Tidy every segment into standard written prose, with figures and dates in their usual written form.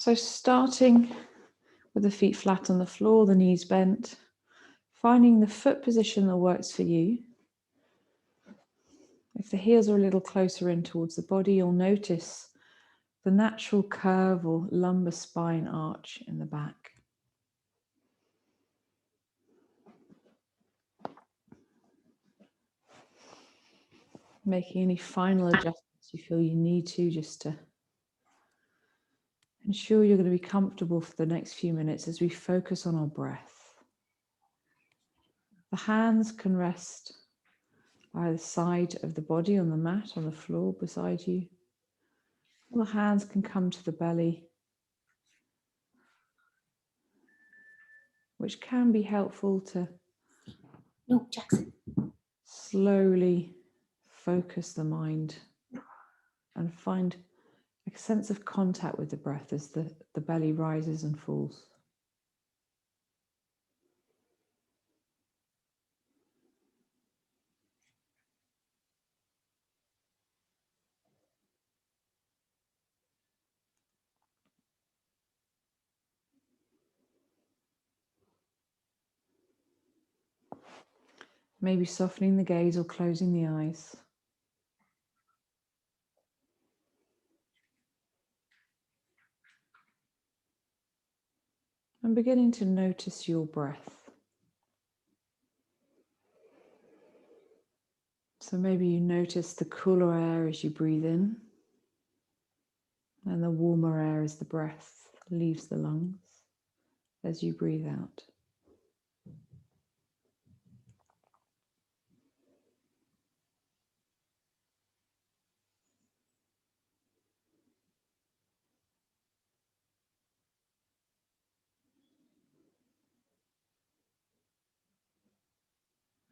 So starting with the feet flat on the floor, the knees bent, finding the foot position that works for you. If the heels are a little closer in towards the body, you'll notice the natural curve or lumbar spine arch in the back. Making any final adjustments you feel you need to, just to ensure you're going to be comfortable for the next few minutes as we focus on our breath. The hands can rest either side of the body on the mat, on the floor beside you. Or the hands can come to the belly, which can be helpful to slowly focus the mind and find a sense of contact with the breath as the belly rises and falls. Maybe softening the gaze or closing the eyes. And beginning to notice your breath. So maybe you notice the cooler air as you breathe in, and the warmer air as the breath leaves the lungs as you breathe out.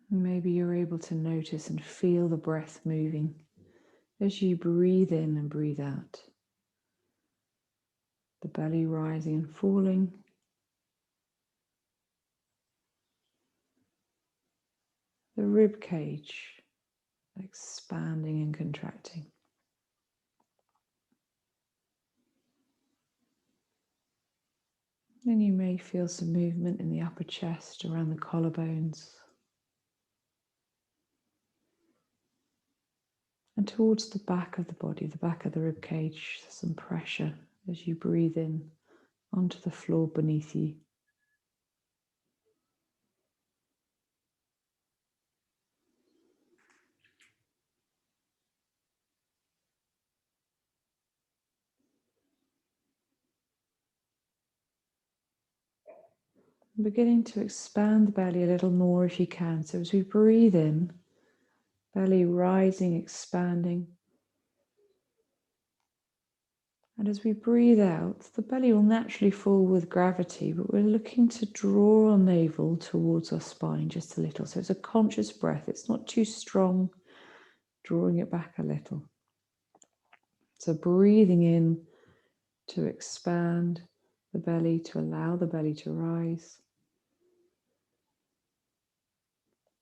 Maybe you're able to notice and feel the breath moving as you breathe in and breathe out. The belly rising and falling. The rib cage expanding and contracting. Then you may feel some movement in the upper chest, around the collarbones. And towards the back of the body, the back of the rib cage, some pressure as you breathe in onto the floor beneath you. Beginning to expand the belly a little more if you can. So as we breathe in, belly rising, expanding. And as we breathe out, the belly will naturally fall with gravity, but we're looking to draw our navel towards our spine just a little. So it's a conscious breath. It's not too strong, drawing it back a little. So breathing in to expand the belly, to allow the belly to rise.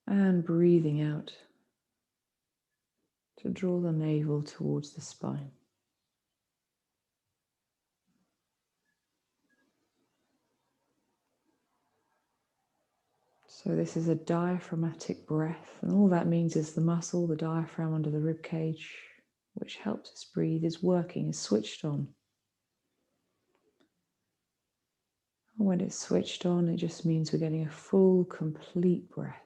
And breathing out to draw the navel towards the spine. So this is a diaphragmatic breath, and all that means is the muscle, the diaphragm under the rib cage, which helps us breathe, is working, is switched on. And when it's switched on, it just means we're getting a full, complete breath.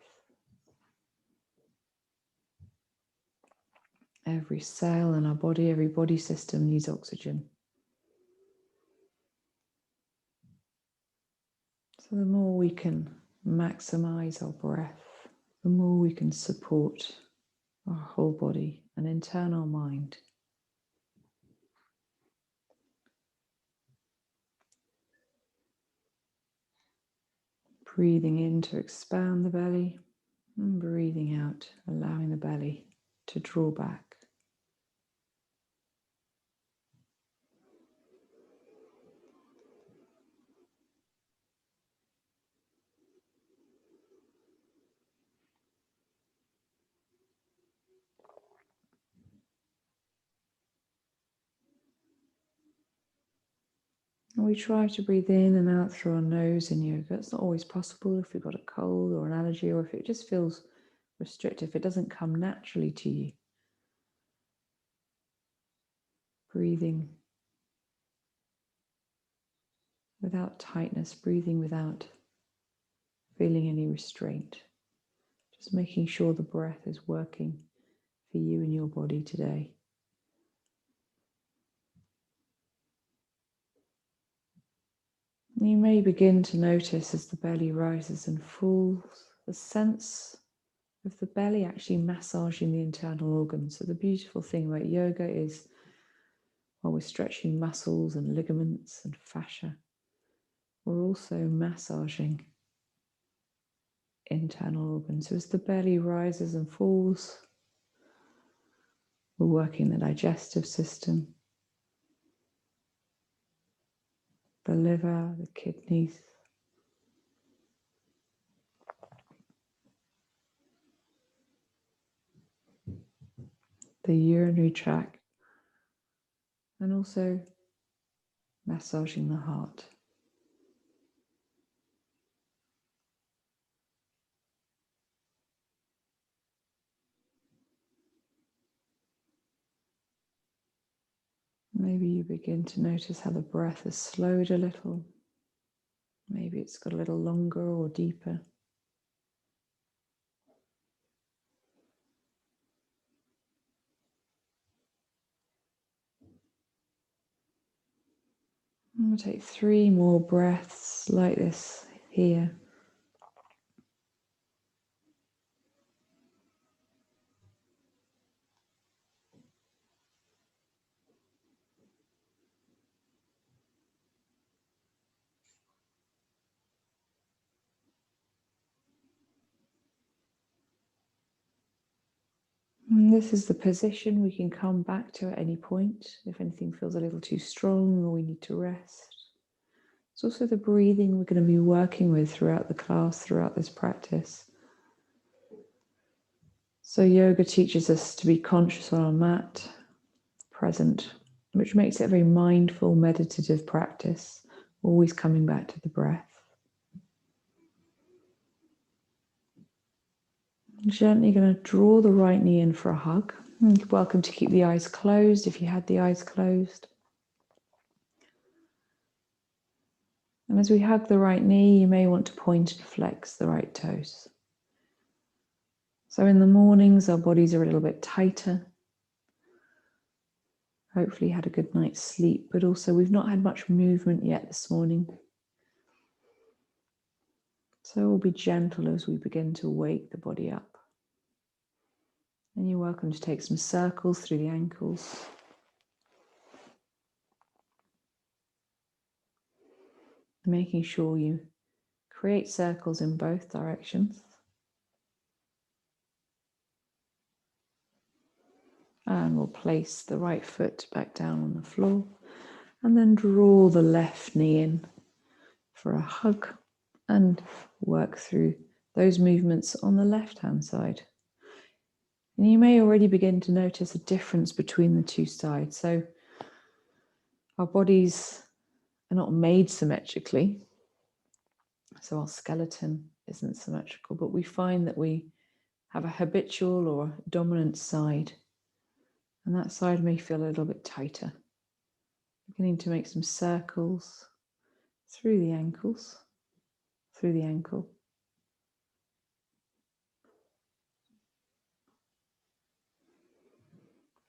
Every cell in our body, every body system needs oxygen. So the more we can maximize our breath, the more we can support our whole body and in turn our mind. Breathing in to expand the belly and breathing out, allowing the belly to draw back. And we try to breathe in and out through our nose in yoga. It's not always possible if we've got a cold or an allergy, or if it just feels restrictive, if it doesn't come naturally to you. Breathing without tightness, breathing without feeling any restraint. Just making sure the breath is working for you and your body today. You may begin to notice as the belly rises and falls, the sense of the belly actually massaging the internal organs. So the beautiful thing about yoga is while we're stretching muscles and ligaments and fascia, we're also massaging internal organs. So as the belly rises and falls, we're working the digestive system, the liver, the kidneys, the urinary tract, and also massaging the heart. Maybe you begin to notice how the breath has slowed a little. Maybe it's got a little longer or deeper. I'm going to take 3 more breaths like this here. And this is the position we can come back to at any point if anything feels a little too strong or we need to rest. It's also the breathing we're going to be working with throughout the class, throughout this practice. So yoga teaches us to be conscious on our mat, present, which makes it a very mindful, meditative practice, always coming back to the breath. Gently going to draw the right knee in for a hug. You're welcome to keep the eyes closed if you had the eyes closed. And as we hug the right knee, you may want to point and flex the right toes. So in the mornings, our bodies are a little bit tighter. Hopefully had a good night's sleep, but also we've not had much movement yet this morning. So we'll be gentle as we begin to wake the body up. And you're welcome to take some circles through the ankles. Making sure you create circles in both directions. And we'll place the right foot back down on the floor and then draw the left knee in for a hug and work through those movements on the left-hand side. And you may already begin to notice a difference between the two sides. So our bodies are not made symmetrically. So our skeleton isn't symmetrical, but we find that we have a habitual or dominant side. And that side may feel a little bit tighter. Beginning to make some circles through the ankles, through the ankle.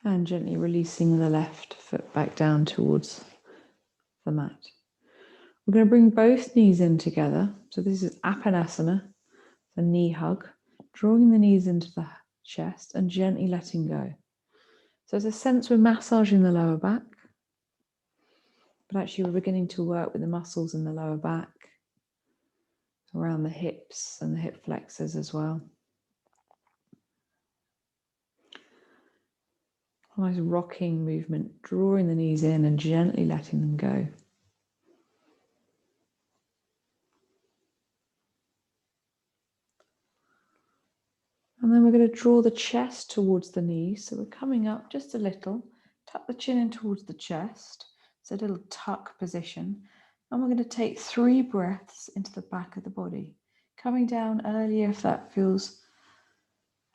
And gently releasing the left foot back down towards the mat. We're going to bring both knees in together. So this is Uttanasana, the knee hug, drawing the knees into the chest and gently letting go. So there's a sense we're massaging the lower back, but actually we're beginning to work with the muscles in the lower back, around the hips and the hip flexors as well. Nice rocking movement, drawing the knees in and gently letting them go. And then we're going to draw the chest towards the knees. So we're coming up just a little, tuck the chin in towards the chest. It's a little tuck position. And we're going to take 3 breaths into the back of the body. Coming down earlier if that feels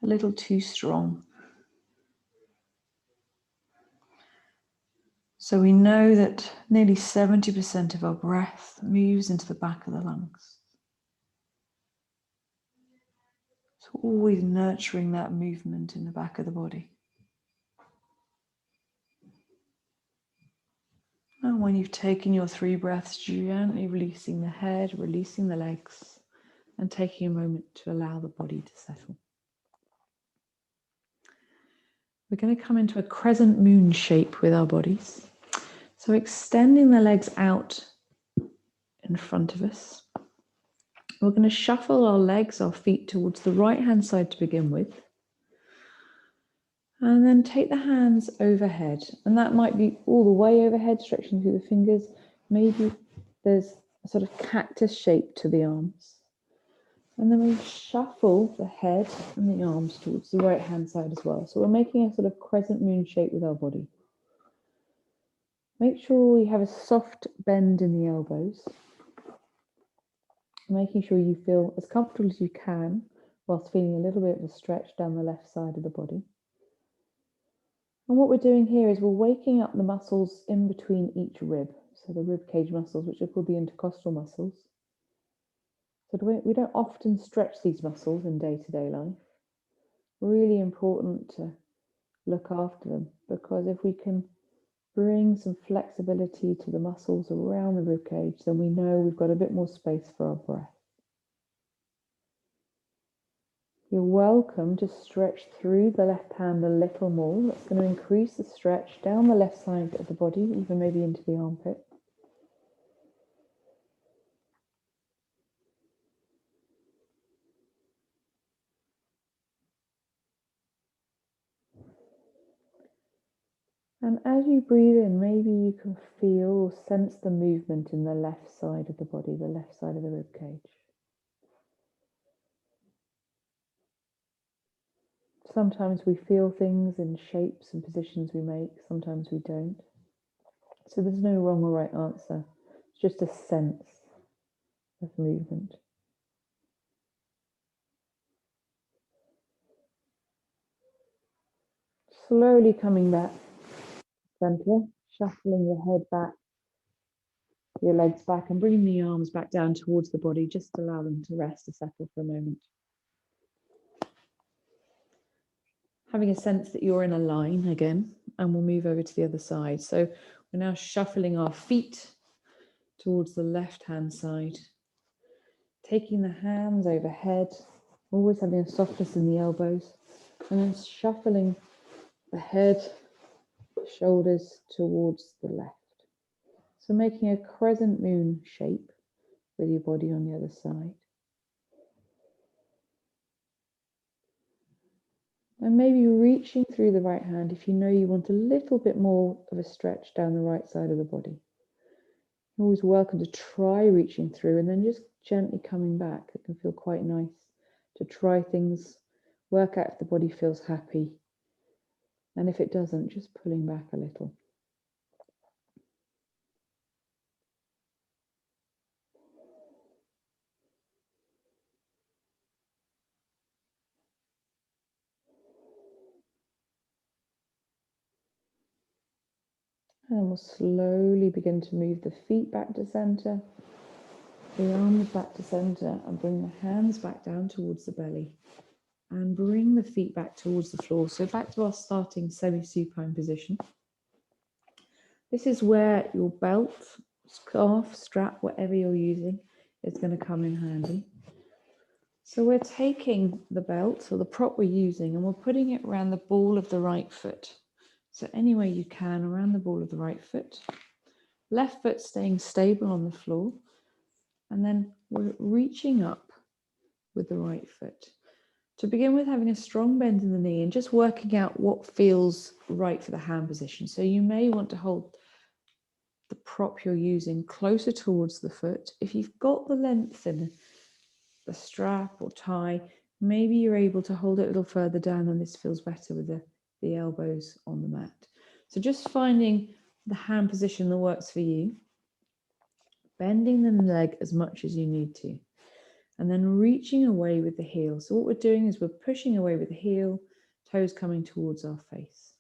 a little too strong. So we know that nearly 70% of our breath moves into the back of the lungs. So always nurturing that movement in the back of the body. And when you've taken your 3 breaths, gently releasing the head, releasing the legs, and taking a moment to allow the body to settle. We're going to come into a crescent moon shape with our bodies. So extending the legs out in front of us. We're going to shuffle our legs, our feet towards the right-hand side to begin with. And then take the hands overhead. And that might be all the way overhead, stretching through the fingers. Maybe there's a sort of cactus shape to the arms. And then we shuffle the head and the arms towards the right-hand side as well. So we're making a sort of crescent moon shape with our body. Make sure you have a soft bend in the elbows. Making sure you feel as comfortable as you can whilst feeling a little bit of a stretch down the left side of the body. And what we're doing here is we're waking up the muscles in between each rib. So the rib cage muscles, which are called the intercostal muscles. So we don't often stretch these muscles in day-to-day life. Really important to look after them, because if we can bring some flexibility to the muscles around the rib cage, then we know we've got a bit more space for our breath. You're welcome to stretch through the left hand a little more. That's going to increase the stretch down the left side of the body, even maybe into the armpit. And as you breathe in, maybe you can feel or sense the movement in the left side of the body, the left side of the rib cage. Sometimes we feel things in shapes and positions we make, sometimes we don't. So there's no wrong or right answer. It's just a sense of movement. Slowly coming back, center, shuffling your head back, your legs back, and bringing the arms back down towards the body. Just allow them to rest, to settle for a moment. Having a sense that you're in a line again, and we'll move over to the other side. So we're now shuffling our feet towards the left-hand side, taking the hands overhead, always having a softness in the elbows, and then shuffling the head, shoulders towards the left. So making a crescent moon shape with your body on the other side. And maybe reaching through the right hand if you know you want a little bit more of a stretch down the right side of the body. You're always welcome to try reaching through and then just gently coming back. It can feel quite nice to try things, work out if the body feels happy. And if it doesn't, just pulling back a little. And then we'll slowly begin to move the feet back to center, the arms back to center, and bring the hands back down towards the belly. And bring the feet back towards the floor. So back to our starting semi-supine position. This is where your belt, scarf, strap, whatever you're using, is going to come in handy. So we're taking the belt or the prop we're using and we're putting it around the ball of the right foot. So any way you can around the ball of the right foot. Left foot staying stable on the floor. And then we're reaching up with the right foot. To begin with, having a strong bend in the knee and just working out what feels right for the hand position. So you may want to hold the prop you're using closer towards the foot. If you've got the length in the strap or tie, maybe you're able to hold it a little further down and this feels better with the elbows on the mat. So just finding the hand position that works for you. bending the leg as much as you need to, and then reaching away with the heel. So what we're doing is we're pushing away with the heel, toes coming towards our face.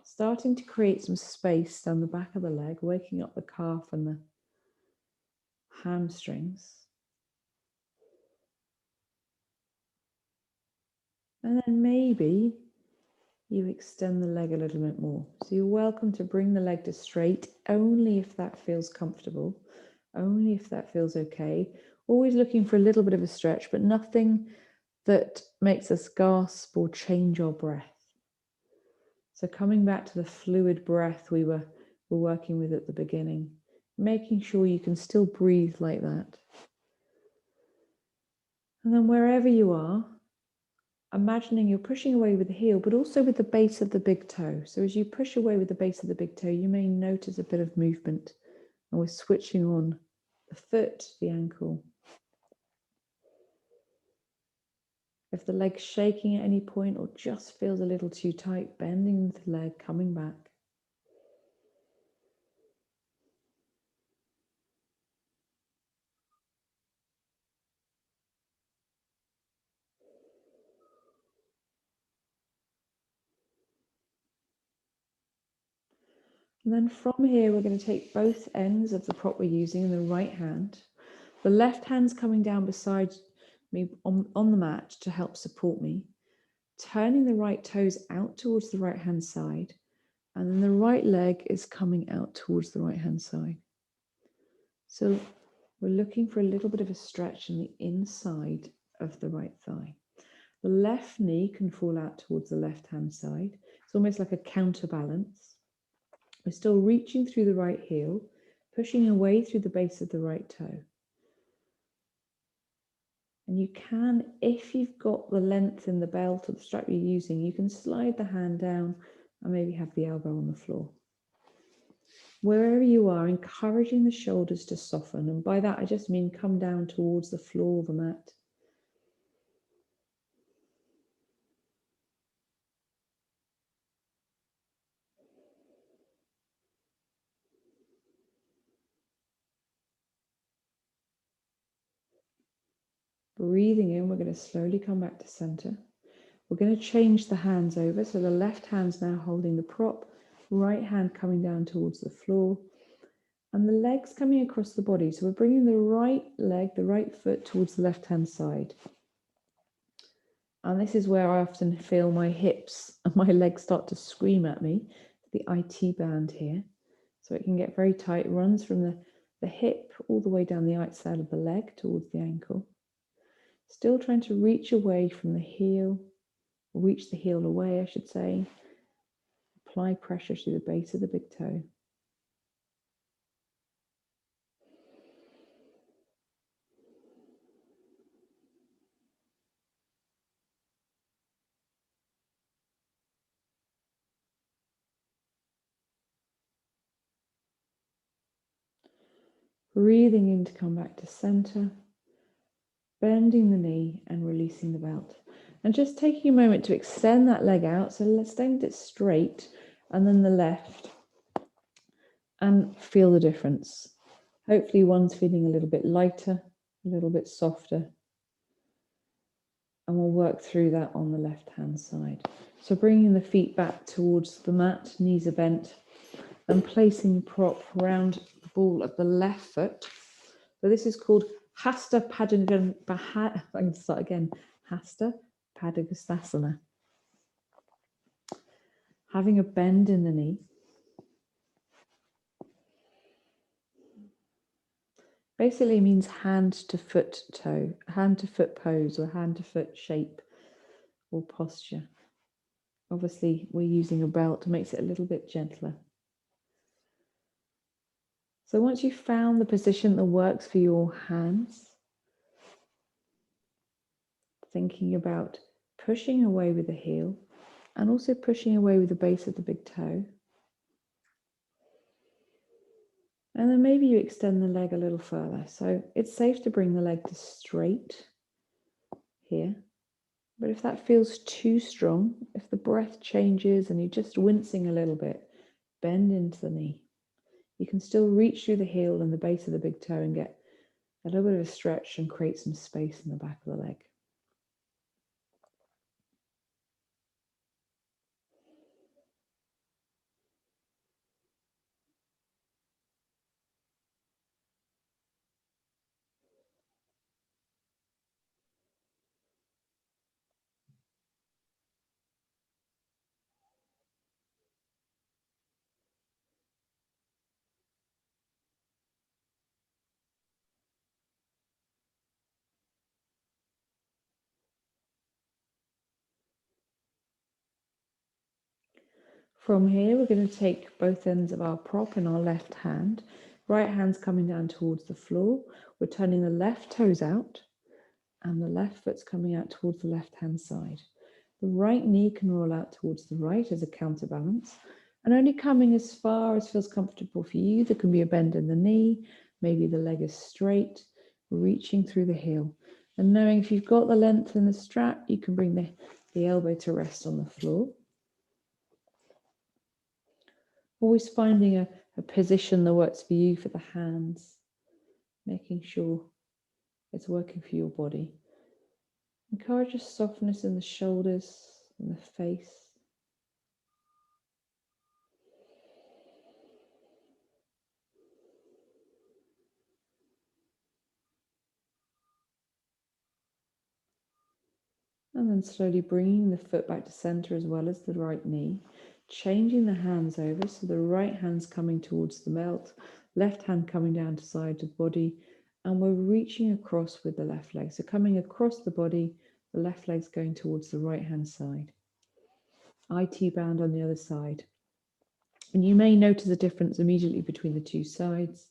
Starting to create some space down the back of the leg, waking up the calf and the hamstrings. And then maybe you extend the leg a little bit more. So you're welcome to bring the leg to straight only if that feels comfortable, only if that feels okay. Always looking for a little bit of a stretch, but nothing that makes us gasp or change our breath. So coming back to the fluid breath we were working with at the beginning, making sure you can still breathe like that. And then wherever you are, imagining you're pushing away with the heel, but also with the base of the big toe. So as you push away with the base of the big toe, you may notice a bit of movement. And we're switching on the foot, the ankle. If the leg's shaking at any point or just feels a little too tight, bending the leg, coming back. And then from here, we're going to take both ends of the prop we're using in the right hand. The left hand's coming down beside me on the mat to help support me, turning the right toes out towards the right hand side, and then the right leg is coming out towards the right hand side. So we're looking for a little bit of a stretch in the inside of the right thigh. The left knee can fall out towards the left hand side. It's almost like a counterbalance. We're still reaching through the right heel, pushing away through the base of the right toe. And you can, if you've got the length in the belt or the strap you're using, you can slide the hand down and maybe have the elbow on the floor. Wherever you are, encouraging the shoulders to soften. And by that, I just mean come down towards the floor of the mat. Breathing in, we're going to slowly come back to center. We're going to change the hands over. So the left hand's now holding the prop, right hand coming down towards the floor, and the legs coming across the body. So we're bringing the right leg, the right foot towards the left hand side. And this is where I often feel my hips and my legs start to scream at me. The IT band here. So it can get very tight. It runs from the hip all the way down the outside of the leg towards the ankle. Still trying to reach away from the heel, reach the heel away, I should say. Apply pressure to the base of the big toe. Breathing in to come back to center. Bending the knee and releasing the belt. And just taking a moment to extend that leg out. So let's extend it straight and then the left. And feel the difference. Hopefully one's feeling a little bit lighter, a little bit softer. And we'll work through that on the left hand side. So bringing the feet back towards the mat, knees are bent, and placing the prop around the ball of the left foot. So this is called Hasta Hasta Gustasana. Having a bend in the knee. Basically means hand to foot toe, hand to foot pose, or hand to foot shape or posture. Obviously, we're using a belt, makes it a little bit gentler. So once you've found the position that works for your hands, thinking about pushing away with the heel and also pushing away with the base of the big toe. And then maybe you extend the leg a little further. So it's safe to bring the leg to straight here. But if that feels too strong, if the breath changes and you're just wincing a little bit, bend into the knee. You can still reach through the heel and the base of the big toe and get a little bit of a stretch and create some space in the back of the leg. From here, we're going to take both ends of our prop in our left hand. Right hand's coming down towards the floor. We're turning the left toes out and the left foot's coming out towards the left hand side. The right knee can roll out towards the right as a counterbalance and only coming as far as feels comfortable for you. There can be a bend in the knee, maybe the leg is straight, reaching through the heel. And knowing if you've got the length in the strap, you can bring the elbow to rest on the floor. Always finding a position that works for you for the hands, making sure it's working for your body. Encourage a softness in the shoulders and the face. And then slowly bringing the foot back to center as well as the right knee. Changing the hands over, so the right hand's coming towards the belt, left hand coming down to side of the body, and we're reaching across with the left leg. So coming across the body, the left leg's going towards the right hand side. IT bound on the other side. And you may notice a difference immediately between the two sides.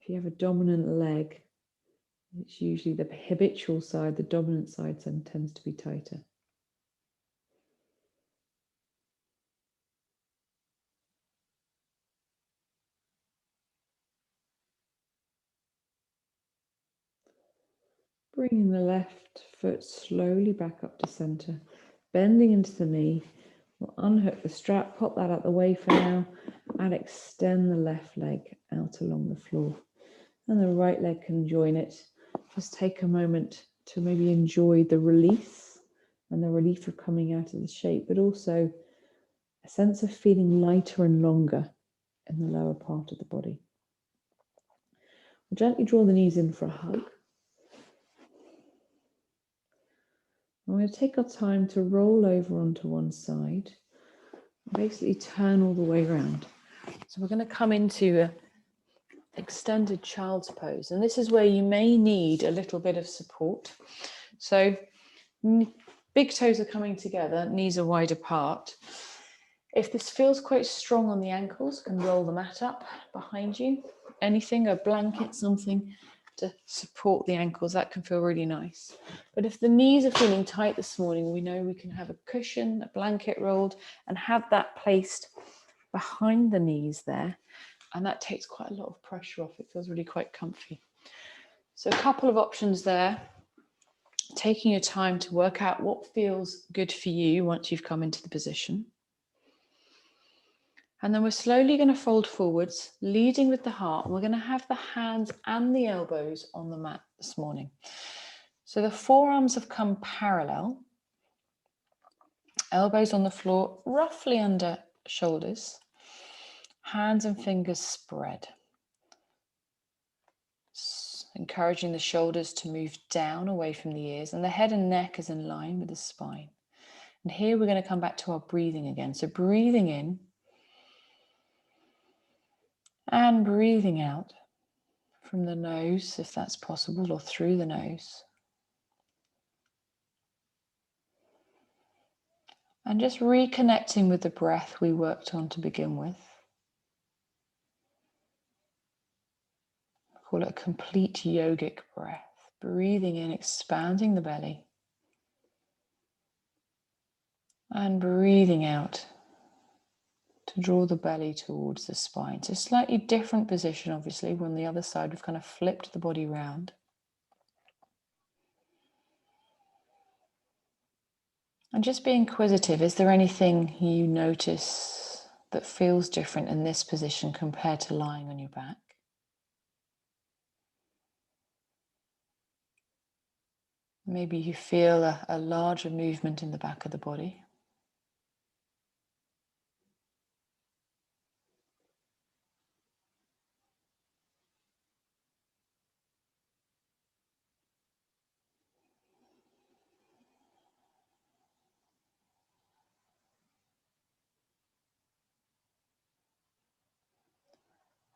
If you have a dominant leg, it's usually the habitual side, the dominant side tends to be tighter. Bringing the left foot slowly back up to center, bending into the knee. We'll unhook the strap, pop that out the way for now, and extend the left leg out along the floor. And the right leg can join it. Just take a moment to maybe enjoy the release and the relief of coming out of the shape, but also a sense of feeling lighter and longer in the lower part of the body. We'll gently draw the knees in for a hug. We're going to take our time to roll over onto one side, basically turn all the way around. So we're going to come into an extended child's pose, and this is where you may need a little bit of support. So big toes are coming together, knees are wide apart. If this feels quite strong on the ankles, you can roll the mat up behind you. Anything, a blanket, something to support the ankles, that can feel really nice. But if the knees are feeling tight this morning, we know we can have a cushion, a blanket rolled, and have that placed behind the knees there. And that takes quite a lot of pressure off. It feels really quite comfy. So a couple of options there. Taking your time to work out what feels good for you once you've come into the position. And then we're slowly going to fold forwards, leading with the heart. And we're going to have the hands and the elbows on the mat this morning. So the forearms have come parallel. Elbows on the floor, roughly under shoulders. Hands and fingers spread. Encouraging the shoulders to move down away from the ears. And the head and neck is in line with the spine. And here we're going to come back to our breathing again. So breathing in. And breathing out from the nose, if that's possible, or through the nose. And just reconnecting with the breath we worked on to begin with. I call it a complete yogic breath. Breathing in, expanding the belly. And breathing out to draw the belly towards the spine. So slightly different position, obviously, when the other side we've kind of flipped the body round. And just be inquisitive. Is there anything you notice that feels different in this position compared to lying on your back. Maybe you feel a larger movement in the back of the body.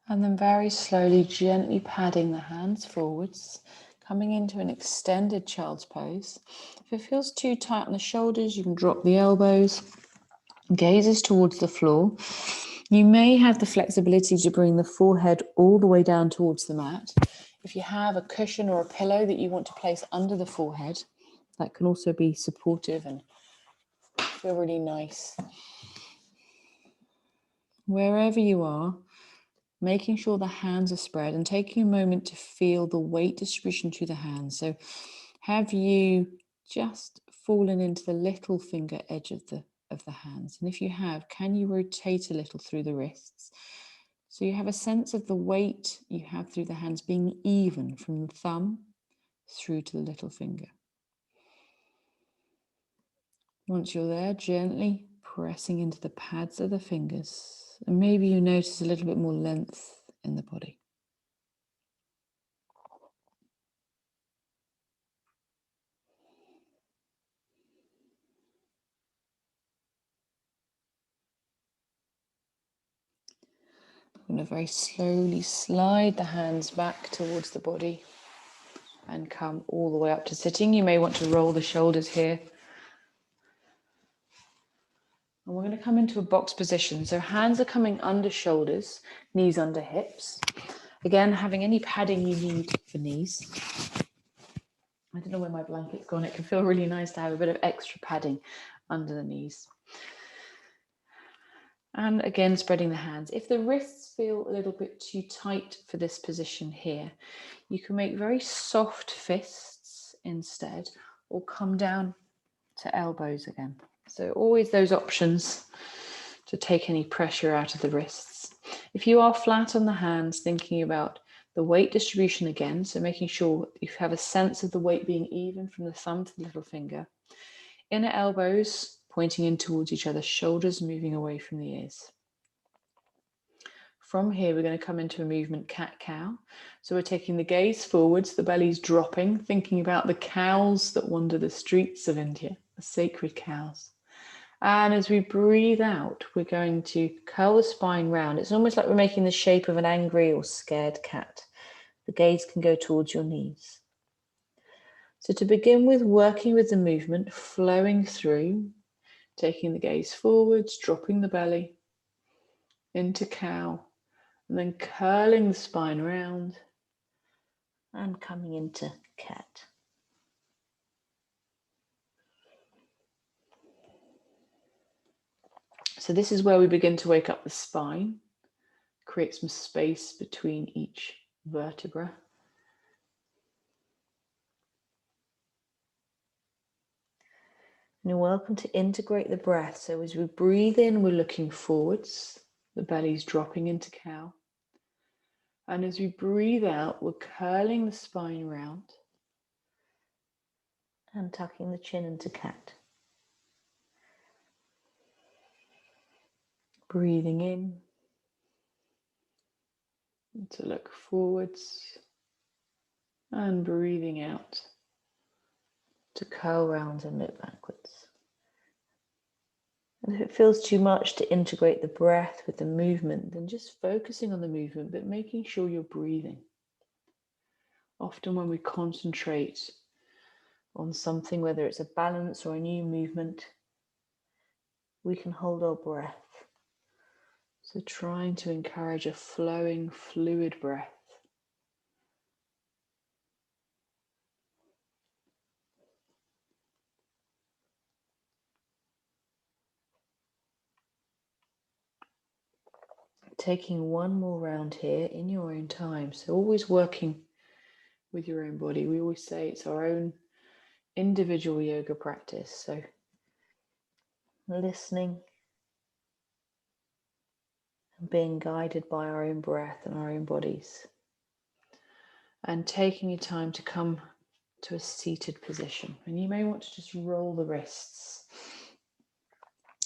And then very slowly, gently padding the hands forwards, coming into an extended child's pose. If it feels too tight on the shoulders, you can drop the elbows, gazes towards the floor. You may have the flexibility to bring the forehead all the way down towards the mat. If you have a cushion or a pillow that you want to place under the forehead, that can also be supportive and feel really nice. Wherever you are, making sure the hands are spread and taking a moment to feel the weight distribution to the hands. So have you just fallen into the little finger edge of the hands? And if you have, can you rotate a little through the wrists? So you have a sense of the weight you have through the hands being even from the thumb through to the little finger. Once you're there, gently pressing into the pads of the fingers. And maybe you notice a little bit more length in the body. I'm going to very slowly slide the hands back towards the body and come all the way up to sitting. You may want to roll the shoulders here. And we're going to come into a box position. So hands are coming under shoulders, knees under hips. Again, having any padding you need for knees. I don't know where my blanket's gone. It can feel really nice to have a bit of extra padding under the knees. And again, spreading the hands. If the wrists feel a little bit too tight for this position here, you can make very soft fists instead, or come down to elbows again. So always those options to take any pressure out of the wrists. If you are flat on the hands, thinking about the weight distribution again, so making sure you have a sense of the weight being even from the thumb to the little finger. Inner elbows pointing in towards each other, shoulders moving away from the ears. From here, we're going to come into a movement cat-cow. So we're taking the gaze forwards, the belly's dropping, thinking about the cows that wander the streets of India, the sacred cows. And as we breathe out, we're going to curl the spine round. It's almost like we're making the shape of an angry or scared cat. The gaze can go towards your knees. So to begin with, working with the movement, flowing through, taking the gaze forwards, dropping the belly into cow, and then curling the spine round and coming into cat. So this is where we begin to wake up the spine, create some space between each vertebra. And you're welcome to integrate the breath. So as we breathe in, we're looking forwards, the belly's dropping into cow. And as we breathe out, we're curling the spine round and tucking the chin into cat. Breathing in to look forwards and breathing out to curl round and look backwards. And if it feels too much to integrate the breath with the movement, then just focusing on the movement, but making sure you're breathing. Often when we concentrate on something, whether it's a balance or a new movement, we can hold our breath. So trying to encourage a flowing, fluid breath. Taking one more round here in your own time. So always working with your own body. We always say it's our own individual yoga practice. So listening being guided by our own breath and our own bodies. And taking your time to come to a seated position. And you may want to just roll the wrists.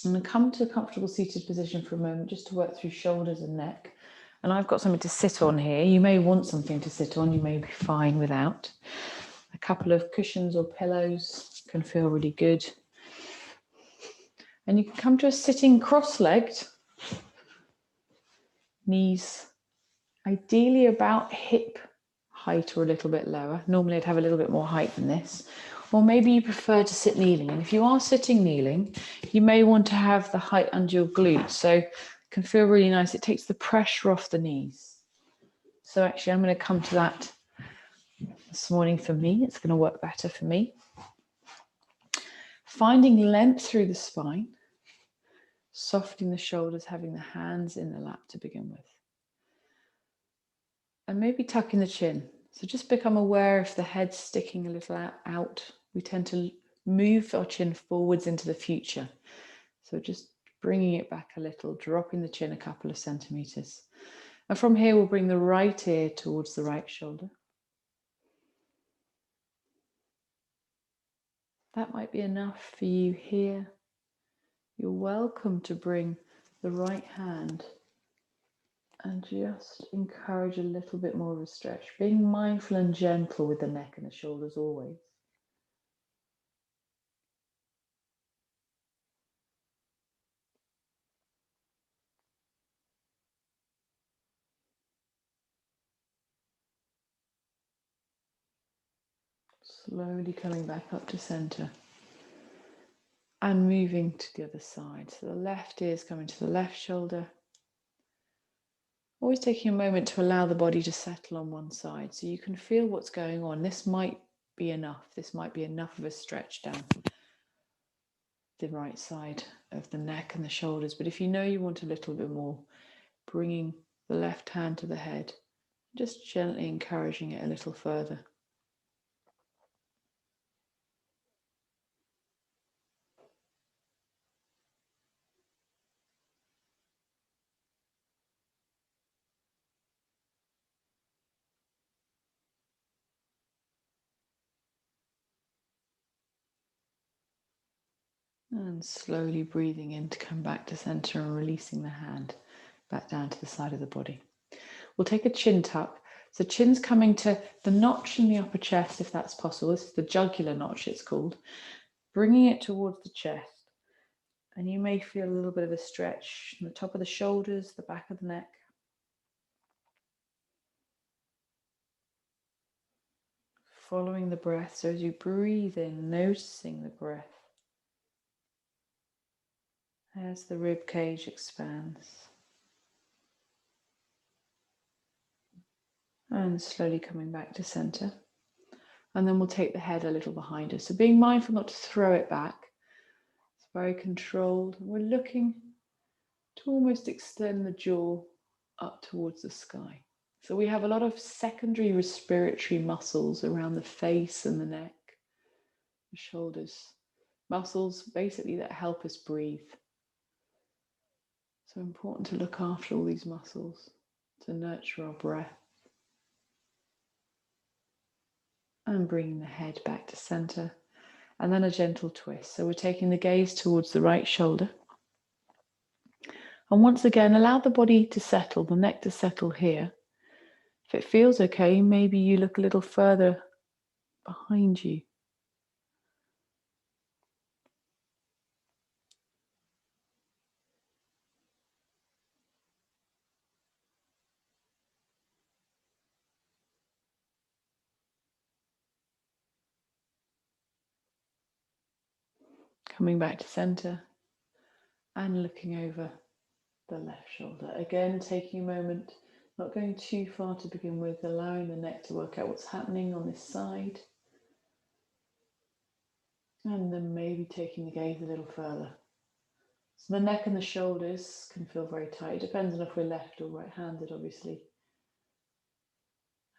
And then come to a comfortable seated position for a moment, just to work through shoulders and neck. And I've got something to sit on here. You may want something to sit on. You may be fine without. A couple of cushions or pillows can feel really good. And you can come to a sitting cross-legged. Knees ideally about hip height or a little bit lower. Normally I'd have a little bit more height than this. Or maybe you prefer to sit kneeling. And if you are sitting kneeling, you may want to have the height under your glutes. So it can feel really nice. It takes the pressure off the knees. So actually I'm going to come to that this morning for me. It's going to work better for me. Finding length through the spine. Softening the shoulders, having the hands in the lap to begin with. And maybe tucking the chin. So just become aware if the head's sticking a little out. We tend to move our chin forwards into the future. So just bringing it back a little, dropping the chin a couple of centimeters. And from here, we'll bring the right ear towards the right shoulder. That might be enough for you here. You're welcome to bring the right hand and just encourage a little bit more of a stretch, being mindful and gentle with the neck and the shoulders always. Slowly coming back up to center and moving to the other side. So the left ear is coming to the left shoulder. Always taking a moment to allow the body to settle on one side so you can feel what's going on. This might be enough. This might be enough of a stretch down the right side of the neck and the shoulders. But if you know you want a little bit more, bringing the left hand to the head, just gently encouraging it a little further. And slowly breathing in to come back to center and releasing the hand back down to the side of the body. We'll take a chin tuck. So chin's coming to the notch in the upper chest, if that's possible. This is the jugular notch, it's called. Bringing it towards the chest. And you may feel a little bit of a stretch from the top of the shoulders, the back of the neck. Following the breath. So as you breathe in, noticing the breath. As the rib cage expands. And slowly coming back to center. And then we'll take the head a little behind us. So being mindful not to throw it back. It's very controlled. We're looking to almost extend the jaw up towards the sky. So we have a lot of secondary respiratory muscles around the face and the neck, the shoulders. Muscles basically that help us breathe. So important to look after all these muscles, to nurture our breath. And bringing the head back to center. And then a gentle twist. So we're taking the gaze towards the right shoulder. And once again, allow the body to settle, the neck to settle here. If it feels okay, maybe you look a little further behind you. Coming back to center and looking over the left shoulder. Again, taking a moment, not going too far to begin with, allowing the neck to work out what's happening on this side. And then maybe taking the gaze a little further. So the neck and the shoulders can feel very tight. It depends on if we're left or right-handed, obviously.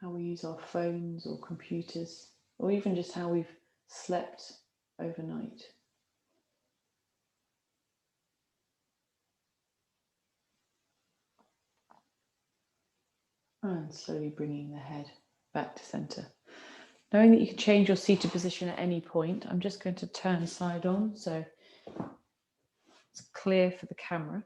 How we use our phones or computers, or even just how we've slept overnight. And slowly bringing the head back to center. Knowing that you can change your seated position at any point, I'm just going to turn side on so it's clear for the camera.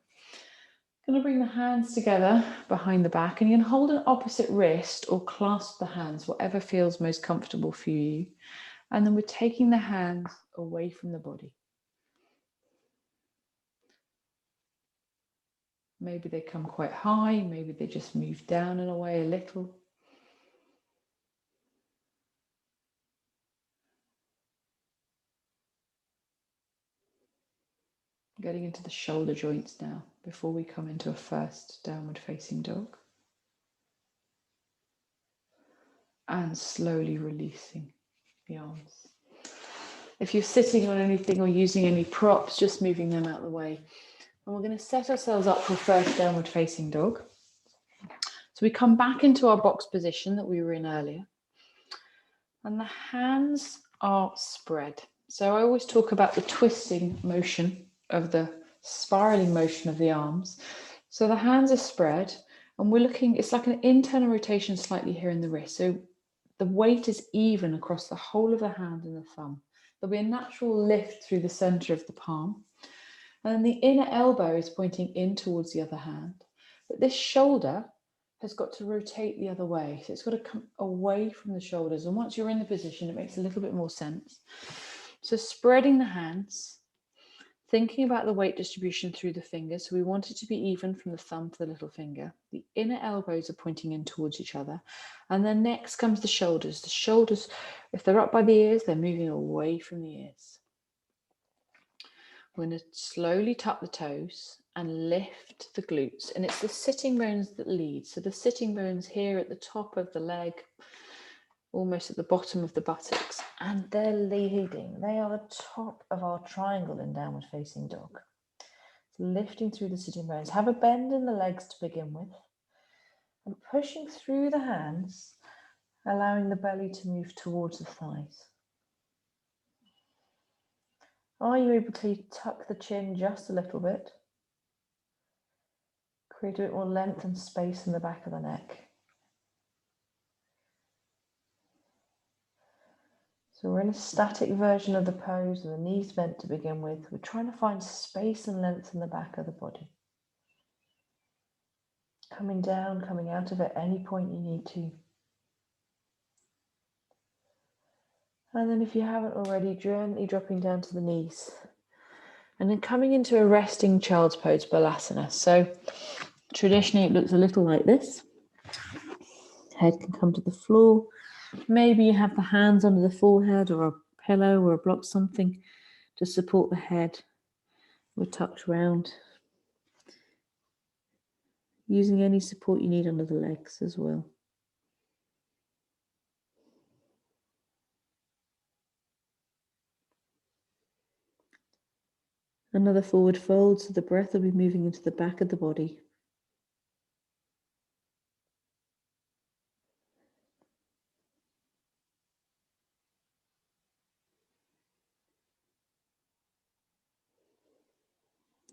I'm going to bring the hands together behind the back, and you can hold an opposite wrist or clasp the hands, whatever feels most comfortable for you. And then we're taking the hands away from the body. Maybe they come quite high, maybe they just move down and away a little. Getting into the shoulder joints now before we come into a first downward facing dog. And slowly releasing the arms. If you're sitting on anything or using any props, just moving them out of the way. And we're going to set ourselves up for a first downward facing dog. So we come back into our box position that we were in earlier. And the hands are spread. So I always talk about the twisting motion of the spiraling motion of the arms. So the hands are spread and we're looking, it's like an internal rotation slightly here in the wrist. So the weight is even across the whole of the hand and the thumb. There'll be a natural lift through the center of the palm. And then the inner elbow is pointing in towards the other hand. But this shoulder has got to rotate the other way. So it's got to come away from the shoulders. And once you're in the position, it makes a little bit more sense. So spreading the hands, thinking about the weight distribution through the fingers. So we want it to be even from the thumb to the little finger. The inner elbows are pointing in towards each other. And then next comes the shoulders. The shoulders, if they're up by the ears, they're moving away from the ears. We're going to slowly tuck the toes and lift the glutes. And it's the sitting bones that lead. So the sitting bones here at the top of the leg, almost at the bottom of the buttocks. And they're leading. They are the top of our triangle in downward facing dog. So lifting through the sitting bones. Have a bend in the legs to begin with. And pushing through the hands, allowing the belly to move towards the thighs. Are you able to tuck the chin just a little bit? Create a bit more length and space in the back of the neck. So we're in a static version of the pose with the knees bent to begin with. We're trying to find space and length in the back of the body. Coming down, coming out of it at any point you need to. And then if you haven't already, gently dropping down to the knees. And then coming into a resting child's pose, Balasana. So traditionally it looks a little like this. Head can come to the floor. Maybe you have the hands under the forehead or a pillow or a block, something to support the head. We're tucked round. Using any support you need under the legs as well. Another forward fold, so the breath will be moving into the back of the body.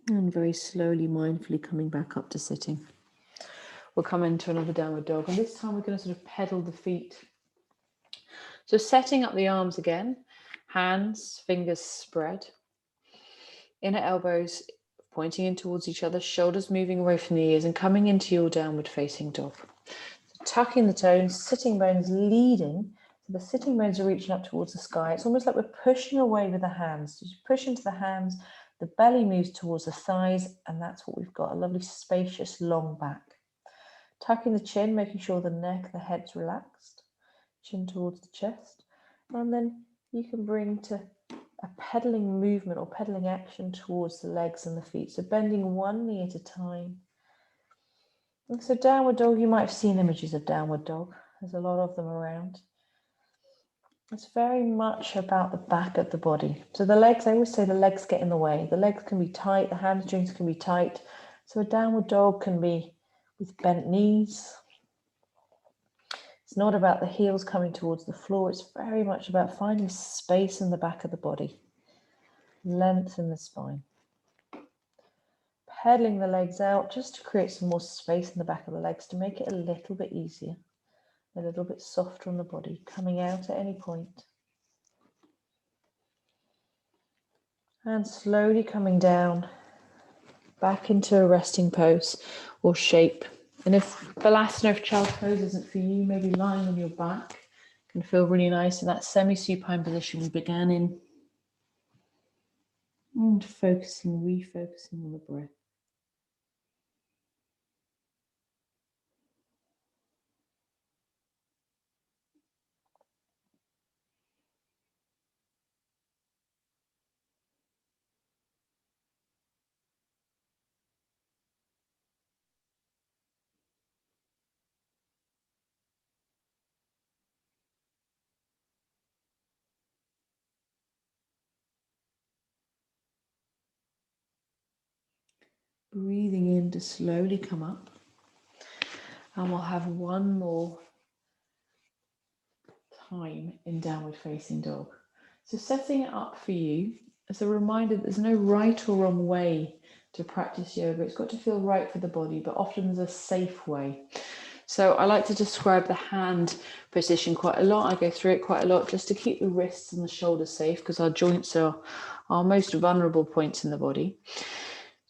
And very slowly, mindfully coming back up to sitting. We'll come into another downward dog, and this time we're going to sort of pedal the feet. So setting up the arms again, hands, fingers spread. Inner elbows pointing in towards each other, shoulders moving away from the ears and coming into your downward facing dog. So tucking the toes, sitting bones leading. So the sitting bones are reaching up towards the sky. It's almost like we're pushing away with the hands. So you push into the hands, the belly moves towards the thighs, and that's what we've got, a lovely spacious long back. Tucking the chin, making sure the neck, the head's relaxed. Chin towards the chest. And then you can bring to a pedaling movement or pedaling action towards the legs and the feet. So bending one knee at a time. And so downward dog, you might have seen images of downward dog. There's a lot of them around. It's very much about the back of the body. So the legs, I always say the legs get in the way. The legs can be tight, the hamstrings can be tight. So a downward dog can be with bent knees. It's not about the heels coming towards the floor. It's very much about finding space in the back of the body. Length in the spine. pedaling the legs out just to create some more space in the back of the legs to make it a little bit easier, a little bit softer on the body, coming out at any point. And slowly coming down back into a resting pose or shape. And if Balasana, if child pose isn't for you, maybe lying on your back can feel really nice in that semi-supine position we began in. And refocusing on the breath. Breathing in to slowly come up. And we'll have one more time in downward facing dog. So setting it up for you as a reminder that there's no right or wrong way to practice yoga. It's got to feel right for the body, but often there's a safe way. So I like to describe the hand position quite a lot. I go through it quite a lot just to keep the wrists and the shoulders safe because our joints are our most vulnerable points in the body.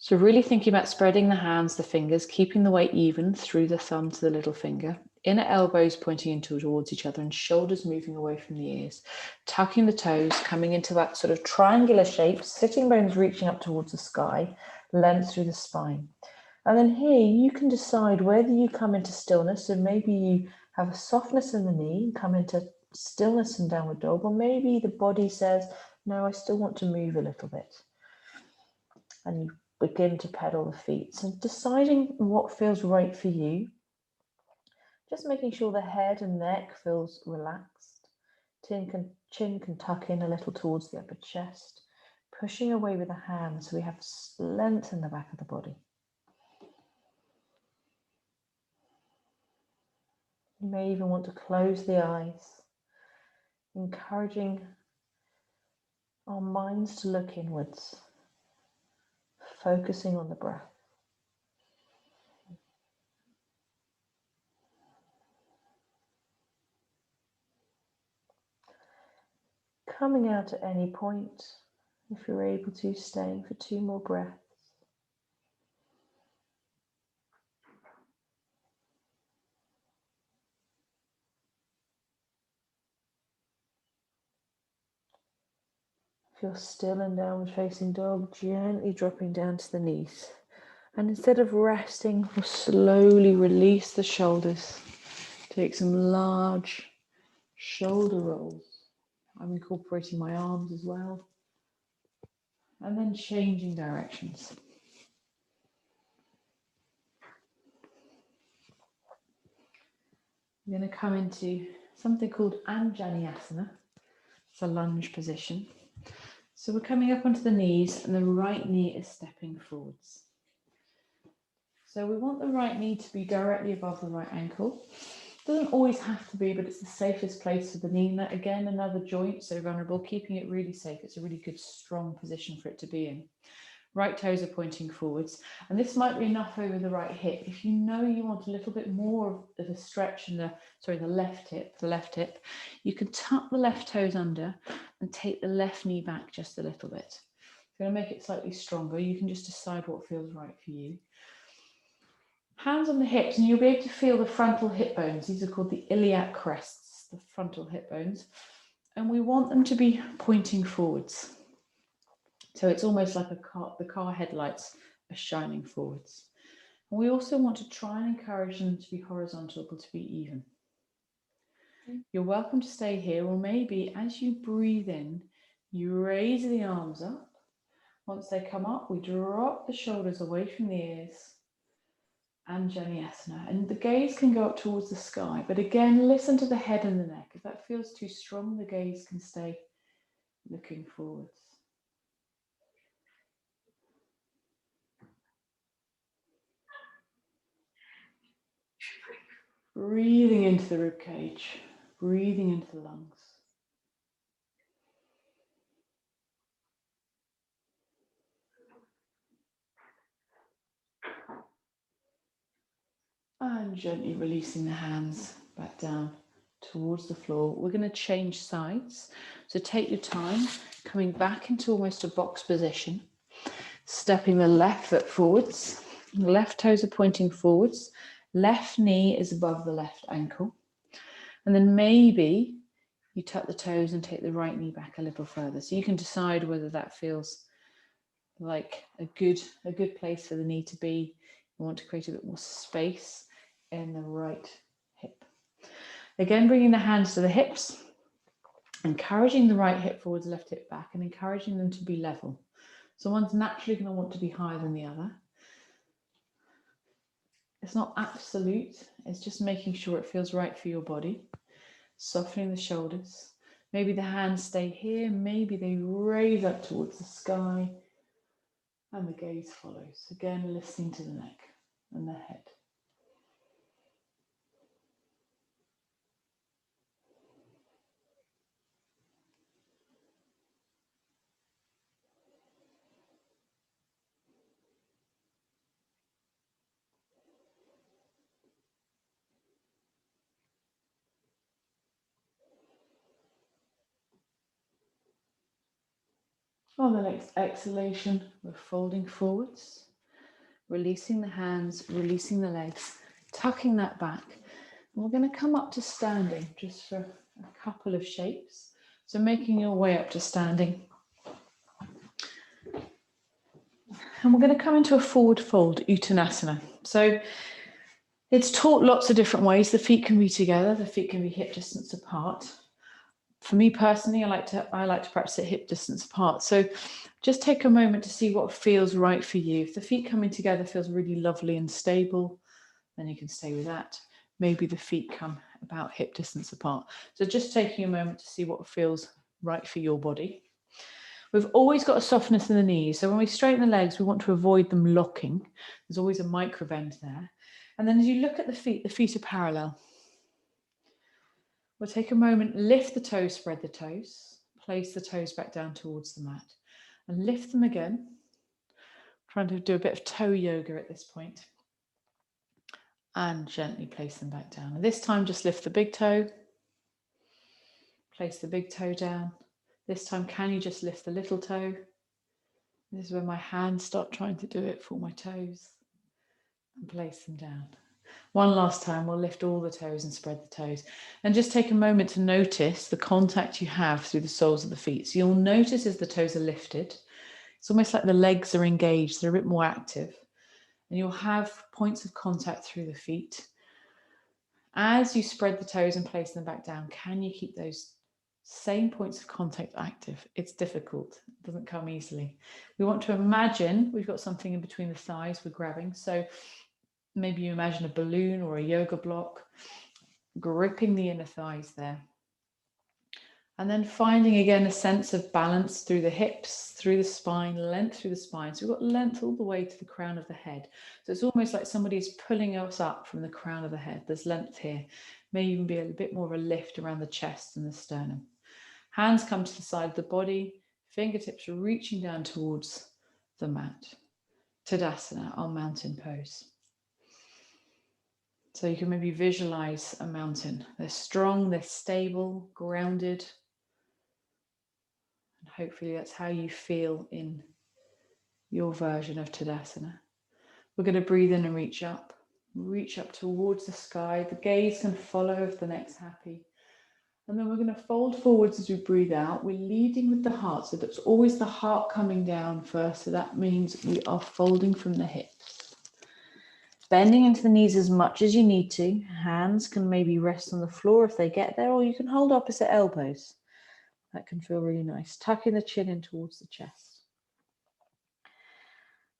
So really thinking about spreading the hands, the fingers, keeping the weight even through the thumb to the little finger. Inner elbows pointing in towards each other and shoulders moving away from the ears. Tucking the toes, coming into that sort of triangular shape, sitting bones reaching up towards the sky, length through the spine. And then here you can decide whether you come into stillness, so maybe you have a softness in the knee and come into stillness and downward dog, or maybe the body says, no, I still want to move a little bit. And you begin to pedal the feet. So deciding what feels right for you. Just making sure the head and neck feels relaxed. Chin can tuck in a little towards the upper chest. Pushing away with the hands so we have length in the back of the body. You may even want to close the eyes, encouraging our minds to look inwards, focusing on the breath. Coming out at any point, if you're able to, staying for 2 more breaths. If you're still in downward facing dog, gently dropping down to the knees. And instead of resting, we'll slowly release the shoulders. Take some large shoulder rolls. I'm incorporating my arms as well. And then changing directions. We're going to come into something called Angelina. It's a lunge position. So we're coming up onto the knees and the right knee is stepping forwards. So we want the right knee to be directly above the right ankle. Doesn't always have to be, but it's the safest place for the knee. And that, again, another joint, so vulnerable, keeping it really safe. It's a really good, strong position for it to be in. Right toes are pointing forwards. And this might be enough over the right hip. If you know you want a little bit more of a stretch in the left hip, you can tuck the left toes under and take the left knee back just a little bit. If you're going to make it slightly stronger, you can just decide what feels right for you. Hands on the hips, and you'll be able to feel the frontal hip bones. These are called the iliac crests, the frontal hip bones. And we want them to be pointing forwards. So it's almost like the car headlights are shining forwards. And we also want to try and encourage them to be horizontal, but to be even. You're welcome to stay here, or maybe as you breathe in, you raise the arms up. Once they come up, we drop the shoulders away from the ears. Angelina, and the gaze can go up towards the sky, but again, listen to the head and the neck. If that feels too strong, the gaze can stay looking forwards. Breathing into the rib cage, breathing into the lungs. And gently releasing the hands back down towards the floor. We're going to change sides. So take your time, coming back into almost a box position, stepping the left foot forwards. The left toes are pointing forwards. Left knee is above the left ankle. And then maybe you tuck the toes and take the right knee back a little further. So you can decide whether that feels like a good place for the knee to be. You want to create a bit more space in the right hip. Again, bringing the hands to the hips, encouraging the right hip forwards, left hip back, and encouraging them to be level. So one's naturally going to want to be higher than the other. It's not absolute, it's just making sure it feels right for your body. Softening the shoulders. Maybe the hands stay here, maybe they raise up towards the sky, and the gaze follows. Again, listening to the neck and the head. On the next exhalation, we're folding forwards, releasing the hands, releasing the legs, tucking that back. And we're going to come up to standing just for a couple of shapes. So making your way up to standing. And we're going to come into a forward fold, Uttanasana. So it's taught lots of different ways. The feet can be together, the feet can be hip distance apart. For me personally, I like to practice at hip distance apart. So just take a moment to see what feels right for you. If the feet coming together feels really lovely and stable, then you can stay with that. Maybe the feet come about hip distance apart. So just taking a moment to see what feels right for your body. We've always got a softness in the knees. So when we straighten the legs, we want to avoid them locking. There's always a micro bend there. And then as you look at the feet are parallel. We'll take a moment, lift the toes, spread the toes, place the toes back down towards the mat and lift them again. Trying to do a bit of toe yoga at this point. And gently place them back down. And this time just lift the big toe, place the big toe down. This time, can you just lift the little toe? This is where my hands start trying to do it for my toes and place them down. One last time, we'll lift all the toes and spread the toes. And just take a moment to notice the contact you have through the soles of the feet. So you'll notice as the toes are lifted, it's almost like the legs are engaged, they're a bit more active. And you'll have points of contact through the feet. As you spread the toes and place them back down, can you keep those same points of contact active? It's difficult, it doesn't come easily. We want to imagine we've got something in between the thighs we're grabbing. So maybe you imagine a balloon or a yoga block, gripping the inner thighs there. And then finding again a sense of balance through the hips, through the spine, length through the spine. So we've got length all the way to the crown of the head. So it's almost like somebody is pulling us up from the crown of the head. There's length here. May even be a bit more of a lift around the chest and the sternum. Hands come to the side of the body, fingertips reaching down towards the mat. Tadasana, our mountain pose. So you can maybe visualize a mountain. They're strong, they're stable, grounded. And hopefully that's how you feel in your version of Tadasana. We're going to breathe in and reach up towards the sky. The gaze can follow if the neck's happy. And then we're going to fold forwards as we breathe out. We're leading with the heart. So that's always the heart coming down first. So that means we are folding from the hips. Bending into the knees as much as you need to. Hands can maybe rest on the floor if they get there, or you can hold opposite elbows. That can feel really nice. Tucking the chin in towards the chest.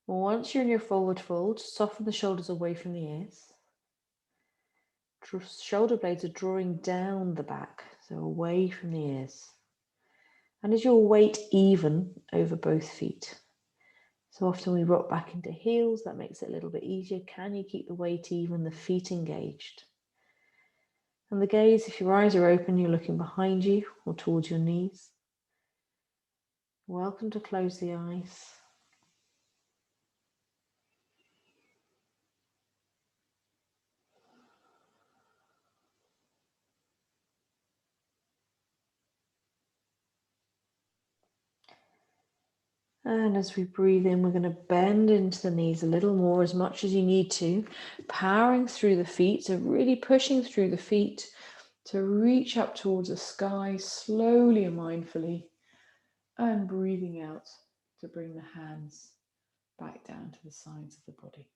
Once you're in your forward fold, soften the shoulders away from the ears. Shoulder blades are drawing down the back, so away from the ears. And is your weight even over both feet? So often we rock back into heels, that makes it a little bit easier. Can you keep the weight even, the feet engaged? And the gaze, if your eyes are open, you're looking behind you or towards your knees. Welcome to close the eyes. And as we breathe in, we're going to bend into the knees a little more, as much as you need to, powering through the feet, so really pushing through the feet to reach up towards the sky slowly and mindfully, and breathing out to bring the hands back down to the sides of the body.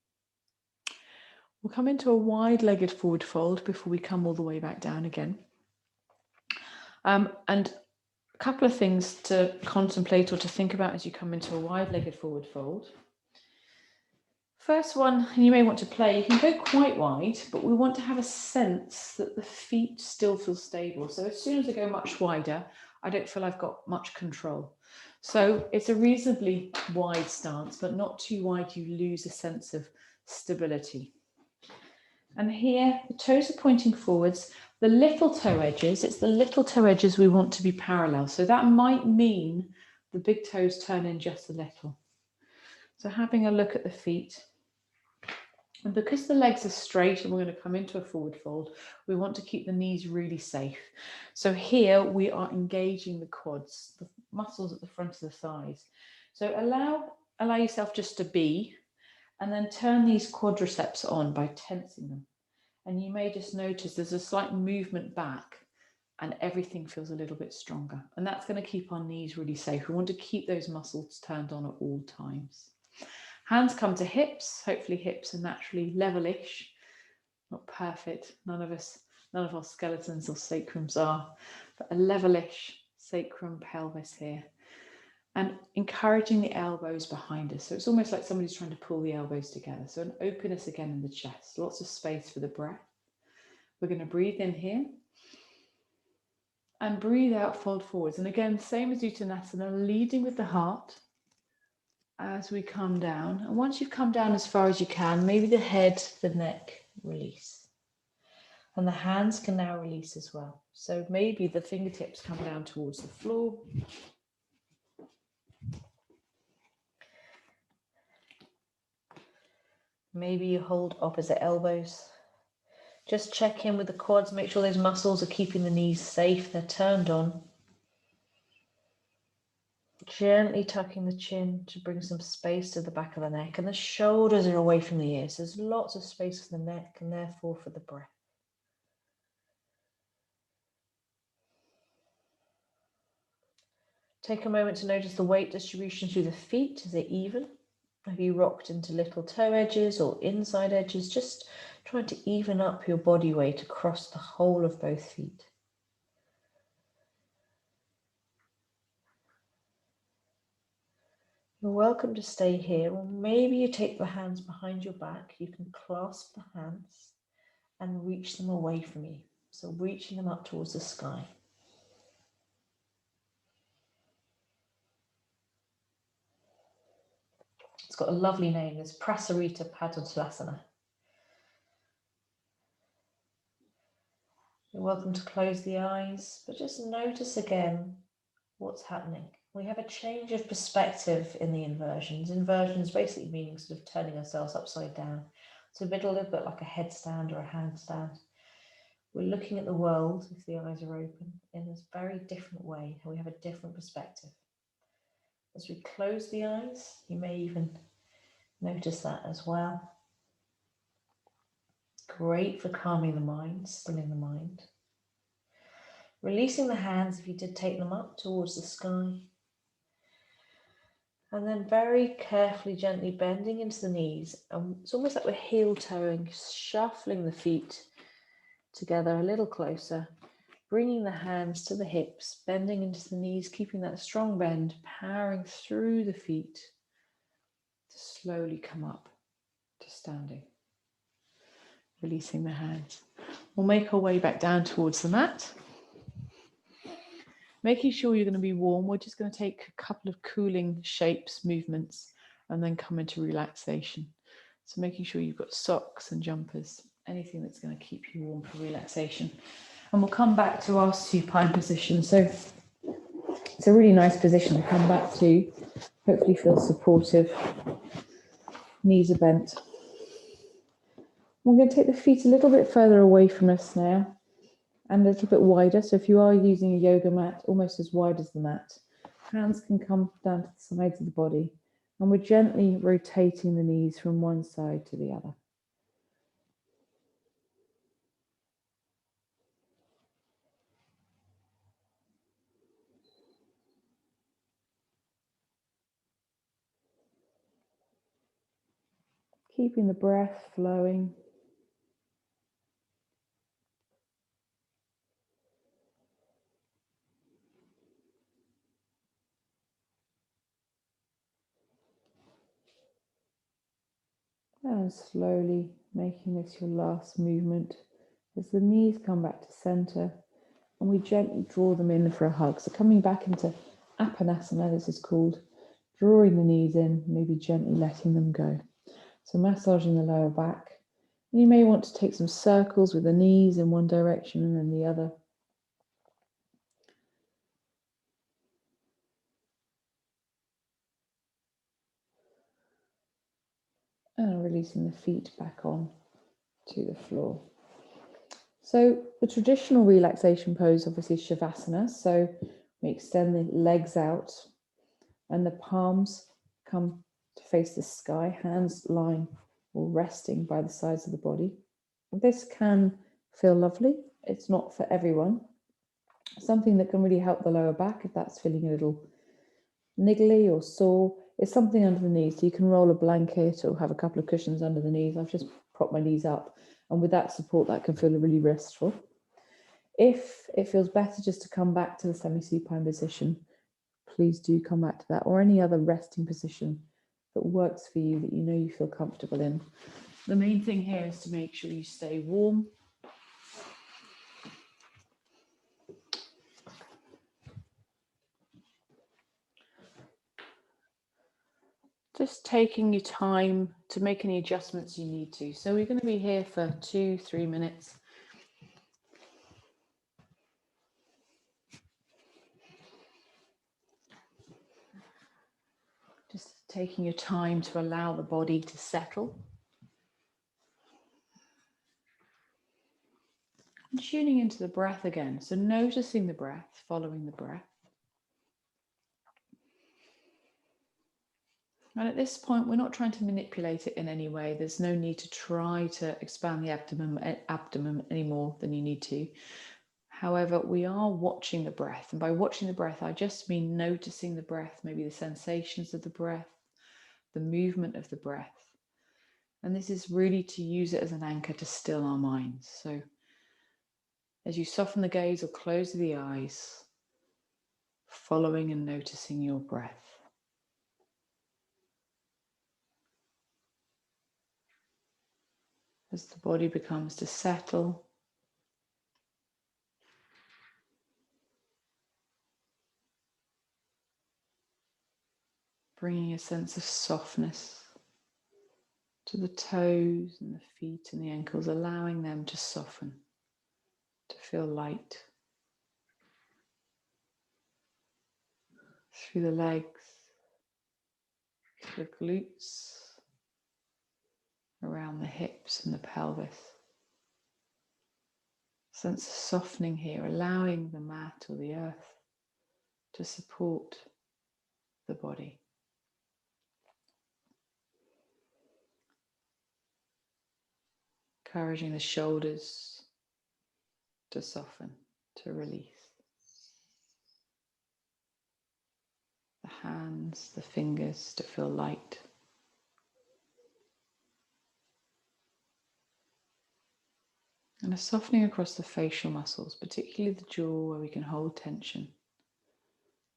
We'll come into a wide-legged forward fold before we come all the way back down again. And a couple of things to contemplate or to think about as you come into a wide-legged forward fold. First one, and you may want to play, you can go quite wide, but we want to have a sense that the feet still feel stable. So as soon as I go much wider, I don't feel I've got much control. So it's a reasonably wide stance, but not too wide you lose a sense of stability. And here, the toes are pointing forwards. The little toe edges, it's the little toe edges we want to be parallel. So that might mean the big toes turn in just a little. So having a look at the feet. And because the legs are straight and we're going to come into a forward fold, we want to keep the knees really safe. So here we are engaging the quads, the muscles at the front of the thighs. So allow yourself just to be, and then turn these quadriceps on by tensing them. And you may just notice there's a slight movement back and everything feels a little bit stronger. And that's going to keep our knees really safe. We want to keep those muscles turned on at all times. Hands come to hips. Hopefully hips are naturally level-ish. Not perfect. None of our skeletons or sacrums are, but a level-ish sacrum pelvis here. And encouraging the elbows behind us. So it's almost like somebody's trying to pull the elbows together. So an openness again in the chest. Lots of space for the breath. We're going to breathe in here. And breathe out, fold forwards. And again, same as Uttanasana, leading with the heart as we come down. And once you've come down as far as you can, maybe the head, the neck, release. And the hands can now release as well. So maybe the fingertips come down towards the floor. Maybe you hold opposite elbows. Just check in with the quads, make sure those muscles are keeping the knees safe, they're turned on. Gently tucking the chin to bring some space to the back of the neck, and the shoulders are away from the ears. There's lots of space for the neck and therefore for the breath. Take a moment to notice the weight distribution through the feet. Is it even? Have you rocked into little toe edges or inside edges? Just trying to even up your body weight across the whole of both feet. You're welcome to stay here, or maybe you take the hands behind your back. You can clasp the hands and reach them away from you. So reaching them up towards the sky. It's got a lovely name. It's Prasarita Padottanasana. You're welcome to close the eyes, but just notice again what's happening. We have a change of perspective in the inversions. Inversions basically meaning sort of turning ourselves upside down. So a little bit like a headstand or a handstand. We're looking at the world, if the eyes are open, in this very different way, and we have a different perspective. As we close the eyes, you may even notice that as well. Great for calming the mind, stilling the mind. Releasing the hands if you did take them up towards the sky. And then very carefully, gently bending into the knees. And it's almost like we're heel toeing, shuffling the feet together a little closer. Bringing the hands to the hips, bending into the knees, keeping that strong bend, powering through the feet to slowly come up to standing. Releasing the hands. We'll make our way back down towards the mat. Making sure you're going to be warm, we're just going to take a couple of cooling shapes, movements, and then come into relaxation. So making sure you've got socks and jumpers, anything that's going to keep you warm for relaxation. And we'll come back to our supine position. So it's a really nice position to come back to. Hopefully feel supportive. Knees are bent. We're going to take the feet a little bit further away from us now and a little bit wider. So if you are using a yoga mat, almost as wide as the mat, Hands can come down to the sides of the body, and we're gently rotating the knees from one side to the other. Keeping the breath flowing. And slowly making this your last movement as the knees come back to center and we gently draw them in for a hug. So coming back into Uttanasana, this is called, drawing the knees in, maybe gently letting them go. So massaging the lower back. And you may want to take some circles with the knees in one direction and then the other. And releasing the feet back on to the floor. So the traditional relaxation pose obviously is Shavasana. So we extend the legs out and the palms come to face the sky, hands lying or resting by the sides of the body. This can feel lovely. It's not for everyone. Something that can really help the lower back if that's feeling a little niggly or sore is something under the knees. So you can roll a blanket or have a couple of cushions under the knees. I've just propped my knees up, and with that support that can feel really restful. If it feels better just to come back to the semi-supine position, please do come back to that, or any other resting position that works for you, that you know you feel comfortable in. The main thing here is to make sure you stay warm. Just taking your time to make any adjustments you need to. So we're going to be here for 2-3 minutes. Just taking your time to allow the body to settle. And tuning into the breath again. So noticing the breath, following the breath. And at this point, we're not trying to manipulate it in any way. There's no need to try to expand the abdomen any more than you need to. However, we are watching the breath. And by watching the breath, I just mean noticing the breath, maybe the sensations of the breath, the movement of the breath. And this is really to use it as an anchor to still our minds. So as you soften the gaze or close the eyes, following and noticing your breath. As the body becomes to settle, bringing a sense of softness to the toes and the feet and the ankles, allowing them to soften, to feel light. Through the legs, the glutes, around the hips and the pelvis. Sense of softening here, allowing the mat or the earth to support the body. Encouraging the shoulders to soften, to release. The hands, the fingers to feel light. And a softening across the facial muscles, particularly the jaw where we can hold tension.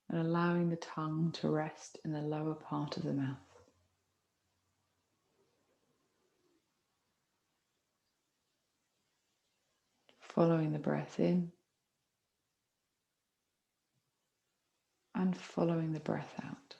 And allowing the tongue to rest in the lower part of the mouth. Following the breath in and following the breath out.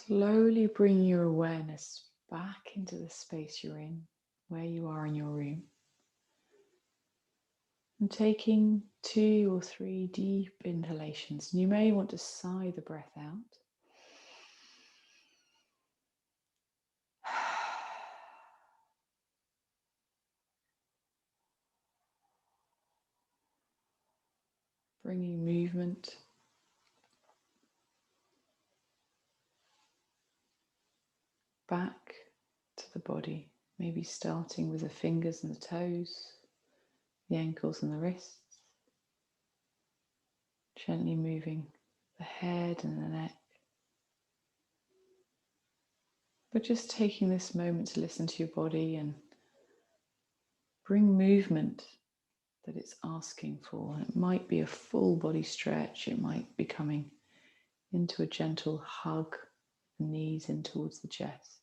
Slowly bring your awareness back into the space you're in, where you are in your room. And taking 2 or 3 deep inhalations. And you may want to sigh the breath out. Bringing movement back to the body, maybe starting with the fingers and the toes, the ankles and the wrists, gently moving the head and the neck, but just taking this moment to listen to your body and bring movement that it's asking for. It might be a full body stretch, it might be coming into a gentle hug, the knees in towards the chest.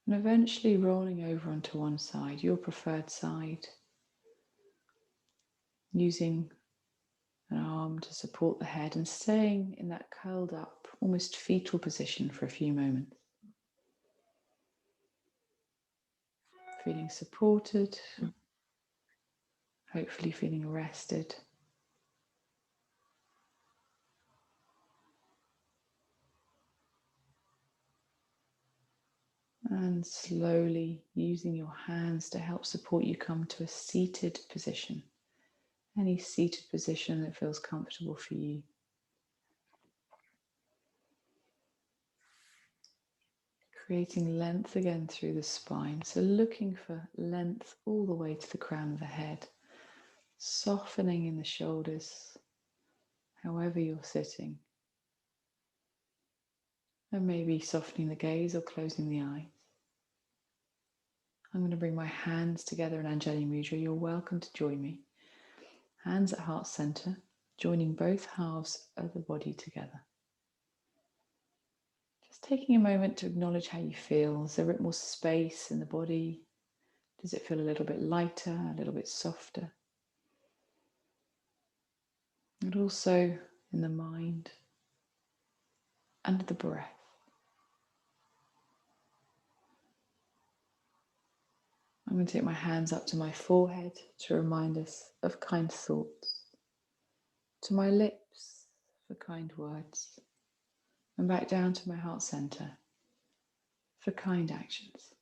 And eventually rolling over onto one side, your preferred side, using an arm to support the head and staying in that curled up, almost fetal position for a few moments. Feeling supported, hopefully feeling rested. And slowly using your hands to help support you come to a seated position. Any seated position that feels comfortable for you. Creating length again through the spine. So looking for length all the way to the crown of the head. Softening in the shoulders, however you're sitting. And maybe softening the gaze or closing the eyes. I'm going to bring my hands together in Angelina Mudra. You're welcome to join me. Hands at heart center, joining both halves of the body together. Just taking a moment to acknowledge how you feel. Is there a bit more space in the body? Does it feel a little bit lighter, a little bit softer? And also in the mind and the breath. I'm going to take my hands up to my forehead to remind us of kind thoughts, to my lips for kind words, and back down to my heart center for kind actions.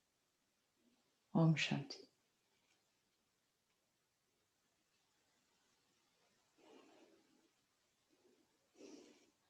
Om Shanti.